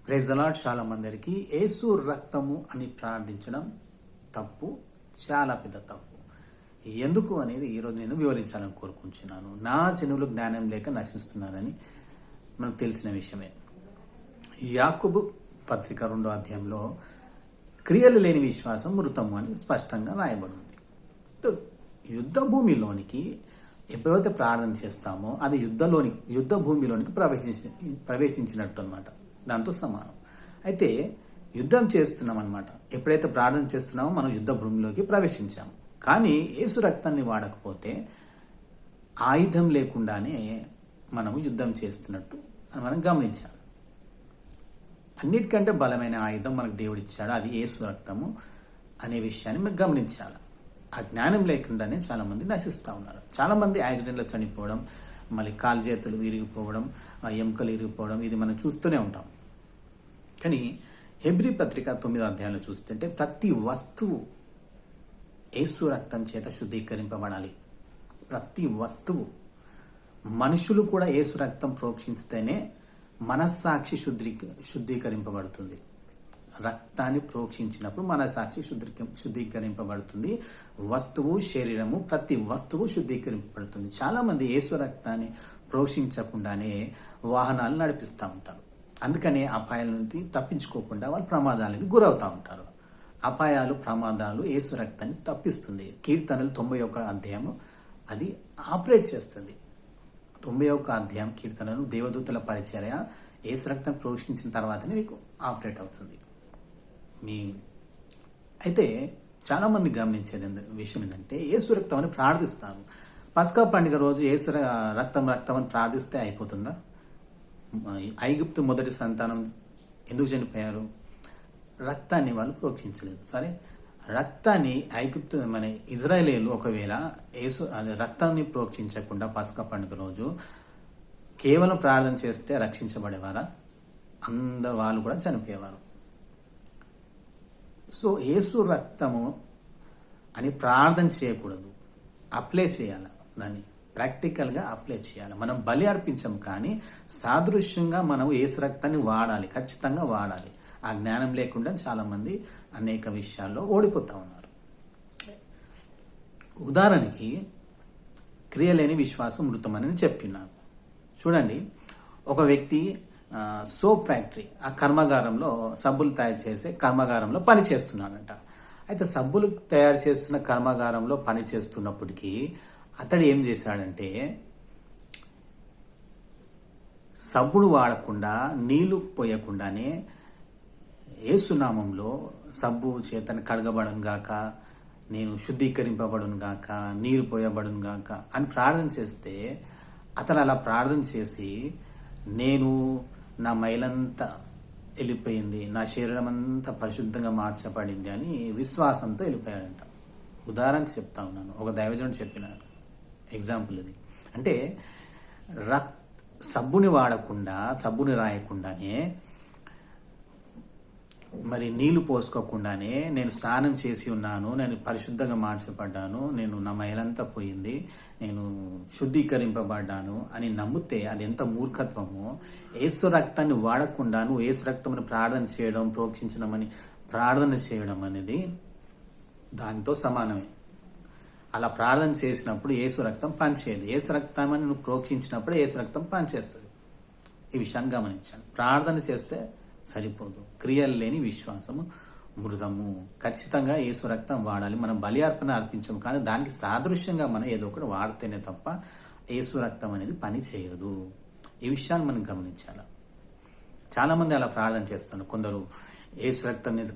Praise the lord. చాలా మందికి యేసు రక్తము అని ప్రార్థించడం తప్పు, చాలా పెద్ద తప్పు. ఎందుకు అనేది ఈరోజు నేను వివరించాలని కోరుకుంటున్నాను. నా జనులు జ్ఞానం లేక నశిస్తున్నారని మనకు తెలిసిన విషయమే. యాకోబు పత్రిక 2వ అధ్యాయంలో క్రియలు లేని విశ్వాసం మృతము అని స్పష్టంగా రాయబడి ఉంది. యుద్ధ భూమిలోనికి ఎప్పుడైతే ప్రార్థన చేస్తామో అది యుద్ధ భూమిలోనికి ప్రవేశించినట్టు అనమాట. దాంతో సమానం. అయితే యుద్ధం చేస్తున్నాం అనమాట. ఎప్పుడైతే ప్రార్థన చేస్తున్నామో మనం యుద్ధ భూమిలోకి ప్రవేశించాము. కానీ యేసు రక్తాన్ని వాడకపోతే ఆయుధం లేకుండానే మనము యుద్ధం చేస్తున్నట్టు అని మనం గమనించాలి. అన్నిటికంటే బలమైన ఆయుధం మనకు దేవుడు ఇచ్చాడు, అది యేసు రక్తము అనే విషయాన్ని మనం గమనించాలి. ఆ జ్ఞానం లేకుండానే చాలా మంది నశిస్తూ ఉన్నారు. చాలా మంది యాక్సిడెంట్లో చనిపోవడం, మళ్ళీ కాలు చేతులు విరిగిపోవడం, ఎముకలు విరిగిపోవడం, ఇది మనం చూస్తూనే ఉంటాం. కానీ హెబ్రీ పత్రిక 9వ అధ్యాయంలో చూస్తుంటే ప్రతి వస్తువు యేసు రక్తం చేత శుద్ధీకరింపబడాలి. ప్రతి వస్తువు, మనుషులు కూడా యేసు రక్తం ప్రోక్షిస్తేనే మనస్సాక్షి శుద్ధీకరింపబడుతుంది. రక్తాన్ని ప్రోక్షించినప్పుడు మనస్సాక్షి శుద్ధీకరింపబడుతుంది. వస్తువు, శరీరము, ప్రతి వస్తువు శుద్ధీకరింపబడుతుంది. చాలా మంది యేసు రక్తాన్ని ప్రోక్షించకుండానే వాహనాలు నడిపిస్తూ ఉంటారు. అందుకనే అపాయాల నుంచి తప్పించుకోకుండా వాళ్ళు ప్రమాదాలకు గురవుతూ ఉంటారు. అపాయాలు, ప్రమాదాలు యేసు రక్తాన్ని తప్పిస్తుంది. కీర్తనలు 91వ అధ్యాయము అది ఆపరేట్ చేస్తుంది. 91వ అధ్యాయం కీర్తనలు దేవదూతల పరిచర్య యేసు రక్తం ప్రోక్షించిన తర్వాతనే మీకు ఆపరేట్ అవుతుంది. అయితే చాలా మంది గమనించేది విషయం ఏంటంటే యేసు రక్తం అని ప్రార్థిస్తారు. పస్కా పండుగ రోజు యేసు రక్తం అని ప్రార్థిస్తే అయిపోతుందా? ఐగుప్తు మొదటి సంతానం ఎందుకు చనిపోయారు? రక్తాన్ని వాళ్ళు ప్రోక్షించలేదు. సరే, రక్తాన్ని మన ఇజ్రాయేలీలు ఒకవేళ రక్తాన్ని ప్రోక్షించకుండా పస్కా పండుగ రోజు కేవలం ప్రార్థన చేస్తే రక్షించబడేవారా? అందరు వాళ్ళు కూడా చనిపోయేవారు. సో యేసు రక్తము అని ప్రార్థన చేయకూడదు, అప్లై చేయాలి. దాన్ని ప్రాక్టికల్గా అప్లై చేయాలి. మనం బలి అర్పించం, కానీ సాదృశ్యంగా మనం యేసు రక్తాన్ని వాడాలి, ఖచ్చితంగా వాడాలి. ఆ జ్ఞానం లేకుండా చాలా మంది అనేక విషయాల్లో ఓడిపోతూ ఉన్నారు. ఉదాహరణకి క్రియలేని విశ్వాసం మృతమని చెప్పినాను. చూడండి, ఒక వ్యక్తి సోప్ ఫ్యాక్టరీ, ఆ కర్మాగారంలో సబ్బులు తయారు చేసే కర్మాగారంలో పని చేస్తున్నాడంట. అయితే సబ్బులు తయారు చేస్తున్న కర్మాగారంలో పని చేస్తున్నప్పటికీ అతడు ఏం చేశాడంటే సబ్బును వాడకుండా, నీళ్లు పోయకుండానే యేసునామంలో సబ్బు చేతను కడగబడను గాక, నేను శుద్ధీకరింపబడును గాక, నీరు పోయబడును గాక అని ప్రార్థన చేస్తే, అతను అలా ప్రార్థన చేసి నేను నా మైలంతా వెళ్ళిపోయింది, నా శరీరం అంతా పరిశుద్ధంగా మార్చబడింది అని విశ్వాసంతో వెళ్ళిపోయాడంట. ఉదాహరణకు చెప్తా ఉన్నాను, ఒక దైవజనుడు చెప్పిన ఎగ్జాంపుల్ ఇది. అంటే సబ్బుని వాడకుండా, సబ్బుని రాయకుండానే, మరి నీళ్లు పోసుకోకుండానే నేను స్నానం చేసి ఉన్నాను, నేను పరిశుద్ధంగా మార్చబడ్డాను, నేను నా మైలంతా పోయింది, నేను శుద్ధీకరింపబడ్డాను అని నమ్మితే అది ఎంత మూర్ఖత్వమో. యేసు రక్తాన్ని వాడకుండా నువ్వు యేసు రక్తమును ప్రార్థన చేయడం, ప్రోక్షించడం అని ప్రార్థన చేయడం అనేది దానితో సమానమే. అలా ప్రార్థన చేసినప్పుడు యేసు రక్తం పనిచేయదు. యేసు రక్తం అని నువ్వు ప్రోక్షించినప్పుడు యేసు రక్తం పనిచేస్తుంది. ఈ విషయాన్ని గమనించాను. ప్రార్థన చేస్తే సరిపోదు. క్రియలు లేని విశ్వాసము మృతము. ఖచ్చితంగా యేసు రక్తం వాడాలి. మనం బలి అర్పణ అర్పించము, కానీ దానికి సాదృశ్యంగా మనం ఏదో ఒకటి వాడితేనే తప్ప యేసు రక్తం అనేది పని చేయదు. ఈ విషయాన్ని మనం గమనించాలి. చాలా మంది అలా ప్రార్థన చేస్తున్నారు. కొందరు యేసు రక్తం మీద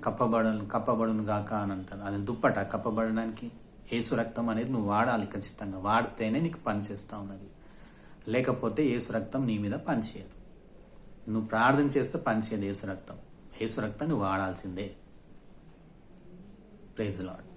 కప్పబడును గాక అని అంటారు. అది దుప్పట కప్పబడడానికి. యేసు రక్తం అనేది నువ్వు వాడాలి, ఖచ్చితంగా వాడితేనే నీకు పని చేస్తూ ఉన్నది. లేకపోతే యేసు రక్తం నీ మీద పనిచేయదు. నువ్వు ప్రార్థన చేస్తే పనిచేయదు యేసు రక్తం. యేసు రక్తాన్ని వాడాల్సిందే. Praise the lord.